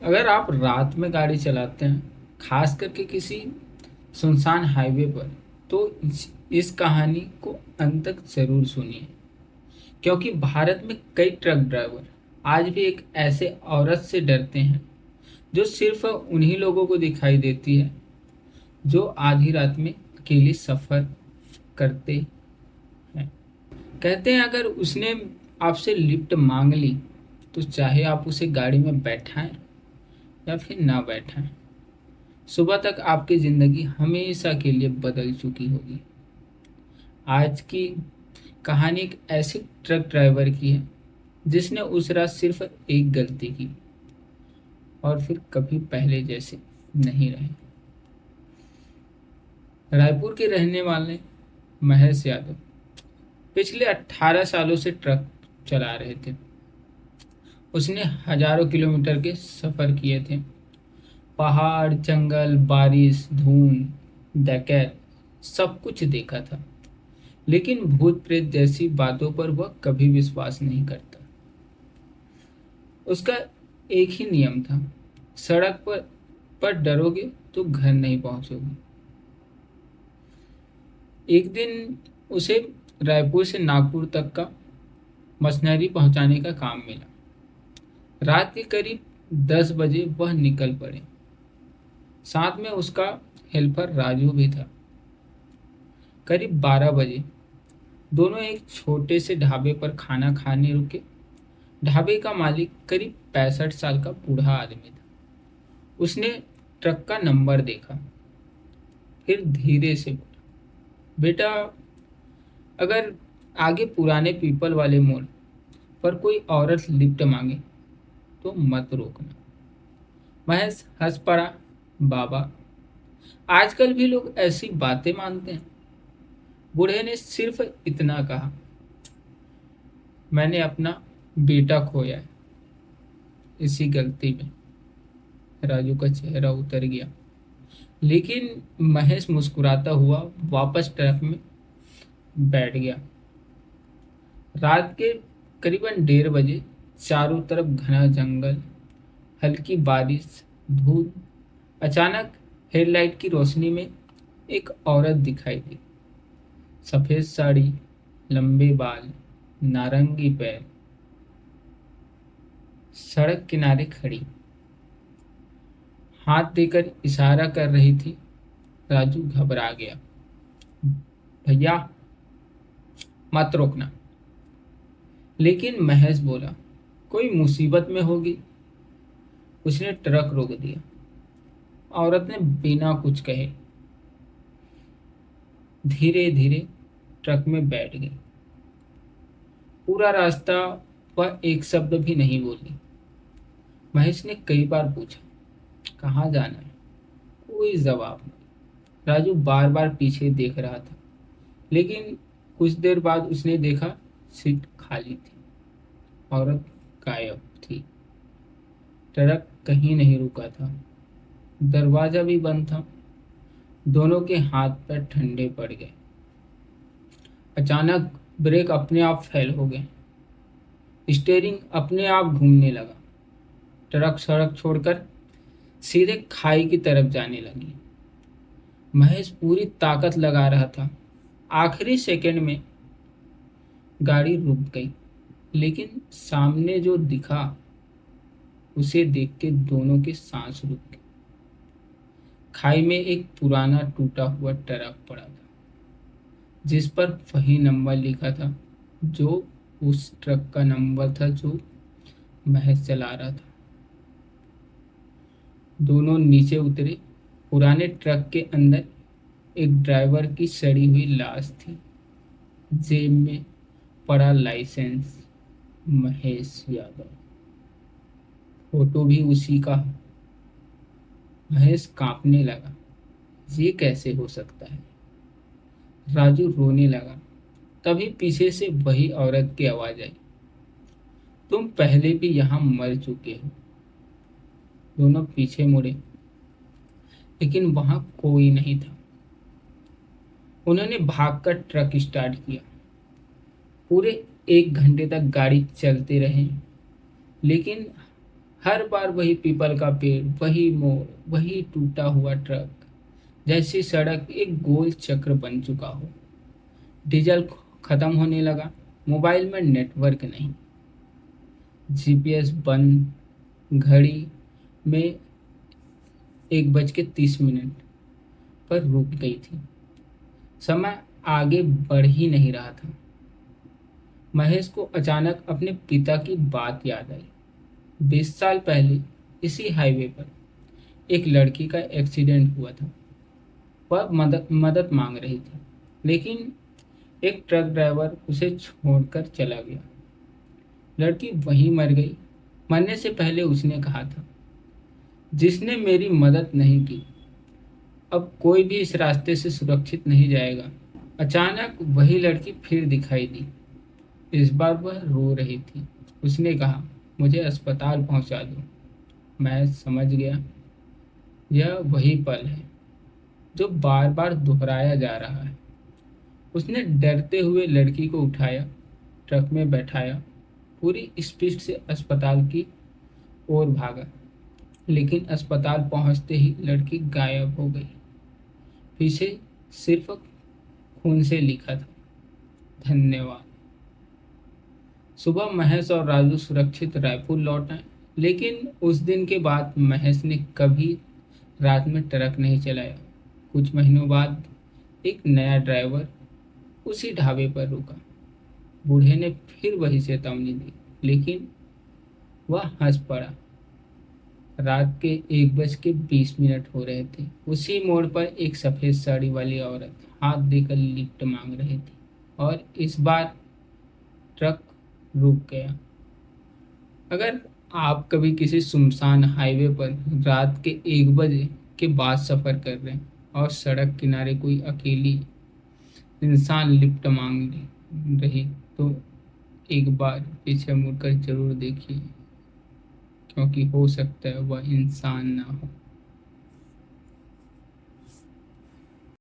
अगर आप रात में गाड़ी चलाते हैं, खास करके किसी सुनसान हाईवे पर, तो इस कहानी को अंत तक जरूर सुनिए, क्योंकि भारत में कई ट्रक ड्राइवर आज भी एक ऐसे औरत से डरते हैं जो सिर्फ उन्हीं लोगों को दिखाई देती है जो आधी रात में अकेले सफर करते हैं। कहते हैं अगर उसने आपसे लिफ्ट मांग ली तो चाहे आप उसे गाड़ी में बैठाएं या फिर ना बैठाएं, सुबह तक आपकी जिंदगी हमेशा के लिए बदल चुकी होगी। आज की कहानी एक ऐसे ट्रक ड्राइवर की है जिसने उस रात सिर्फ एक गलती की और फिर कभी पहले जैसे नहीं रहे। रायपुर के रहने वाले महेश यादव पिछले 18 सालों से ट्रक चला रहे थे। उसने हजारों किलोमीटर के सफर किए थे। पहाड़, जंगल, बारिश, धुंध, डकैत, सब कुछ देखा था। लेकिन भूत प्रेत जैसी बातों पर वह कभी विश्वास नहीं करता। उसका एक ही नियम था, सड़क पर डरोगे तो घर नहीं पहुंचोगे। एक दिन उसे रायपुर से नागपुर तक का मशीनरी पहुंचाने का काम मिला। रात के करीब 10 बजे वह निकल पड़े। साथ में उसका हेल्पर राजू भी था। करीब 12 बजे दोनों एक छोटे से ढाबे पर खाना खाने रुके। ढाबे का मालिक करीब 65 साल का बूढ़ा आदमी था। उसने ट्रक का नंबर देखा, फिर धीरे से बोला, बेटा, अगर आगे पुराने पीपल वाले मोड़ पर कोई औरत लिफ्ट मांगे तो मत रोकना। महेश हंस पड़ा, बाबा, आजकल भी लोग ऐसी बातें मानते हैं। बूढ़े ने सिर्फ इतना कहा, मैंने अपना बेटा खोया है इसी गलती में। राजू का चेहरा उतर गया, लेकिन महेश मुस्कुराता हुआ वापस ट्रक में बैठ गया। रात के करीबन 1:30 बजे चारों तरफ घना जंगल, हल्की बारिश, धूप। अचानक हेडलाइट की रोशनी में एक औरत दिखाई दी। सफेद साड़ी, लंबे बाल, नारंगी पैर, सड़क किनारे खड़ी, हाथ देकर इशारा कर रही थी। राजू घबरा गया, भैया मत रोकना। लेकिन महेश बोला, कोई मुसीबत में होगी। उसने ट्रक रोक दिया। औरत ने बिना कुछ कहे धीरे धीरे ट्रक में बैठ गई। पूरा रास्ता वह एक शब्द भी नहीं बोली। महेश ने कई बार पूछा, कहाँ जाना है? कोई जवाब नहीं। राजू बार बार पीछे देख रहा था, लेकिन कुछ देर बाद उसने देखा सीट खाली थी। औरत गायब थी। ट्रक कहीं नहीं रुका था। दरवाजा भी बंद था। दोनों के हाथ पैर ठंडे पड़ गए। अचानक ब्रेक अपने आप फेल हो गए। स्टीयरिंग अपने आप घूमने लगा। ट्रक सड़क छोड़कर सीधे खाई की तरफ जाने लगी। महेश पूरी ताकत लगा रहा था। आखिरी सेकंड में गाड़ी रुक गई, लेकिन सामने जो दिखा उसे देख के दोनों के सांस रुक गए। खाई में एक पुराना टूटा हुआ ट्रक पड़ा था, जिस पर वही नंबर लिखा था जो उस ट्रक का नंबर था जो महेश चला रहा था। दोनों नीचे उतरे। पुराने ट्रक के अंदर एक ड्राइवर की सड़ी हुई लाश थी। जेब में पड़ा लाइसेंस, महेश यादव। फोटो भी उसी का। महेश कांपने लगा, ये कैसे हो सकता है? राजू रोने लगा। तभी पीछे से वही औरत की आवाज आई, तुम पहले भी यहां मर चुके हो। दोनों पीछे मुड़े, लेकिन वहां कोई नहीं था। उन्होंने भागकर ट्रक स्टार्ट किया। पूरे 1 घंटे तक गाड़ी चलते रहे, लेकिन हर बार वही पीपल का पेड़, वही मोड़, वही टूटा हुआ ट्रक, जैसी सड़क एक गोल चक्र बन चुका हो। डीजल खत्म होने लगा, मोबाइल में नेटवर्क नहीं, जीपीएस बंद, घड़ी में 1:30 पर रुक गई थी। समय आगे बढ़ ही नहीं रहा था। महेश को अचानक अपने पिता की बात याद आई। 20 साल पहले इसी हाईवे पर एक लड़की का एक्सीडेंट हुआ था। वह मदद मदद मांग रही थी, लेकिन एक ट्रक ड्राइवर उसे छोड़कर चला गया। लड़की वहीं मर गई। मरने से पहले उसने कहा था, जिसने मेरी मदद नहीं की, अब कोई भी इस रास्ते से सुरक्षित नहीं जाएगा। अचानक वही लड़की फिर दिखाई दी। इस बार वह रो रही थी। उसने कहा, मुझे अस्पताल पहुंचा दो। मैं समझ गया, यह वही पल है जो बार बार दोहराया जा रहा है। उसने डरते हुए लड़की को उठाया, ट्रक में बैठाया, पूरी स्पीड से अस्पताल की ओर भागा। लेकिन अस्पताल पहुंचते ही लड़की गायब हो गई। पीछे सिर्फ खून से लिखा था, धन्यवाद। सुबह महेश और राजू सुरक्षित रायपुर लौट आए, लेकिन उस दिन के बाद महेश ने कभी रात में ट्रक नहीं चलाया। कुछ महीनों बाद एक नया ड्राइवर उसी ढाबे पर रुका। बूढ़े ने फिर वही चेतावनी दी, लेकिन वह हंस पड़ा। रात के 1:20 हो रहे थे। उसी मोड़ पर एक सफेद साड़ी वाली औरत हाथ देकर लिफ्ट मांग रही थी, और इस बार ट्रक रुक गया। अगर आप कभी किसी सुनसान हाईवे पर रात के 1 बजे के बाद सफर कर रहे हैं और सड़क किनारे कोई अकेली इंसान लिफ्ट मांग रही, तो एक बार पीछे मुड़कर जरूर देखिए, क्योंकि हो सकता है वह इंसान ना हो।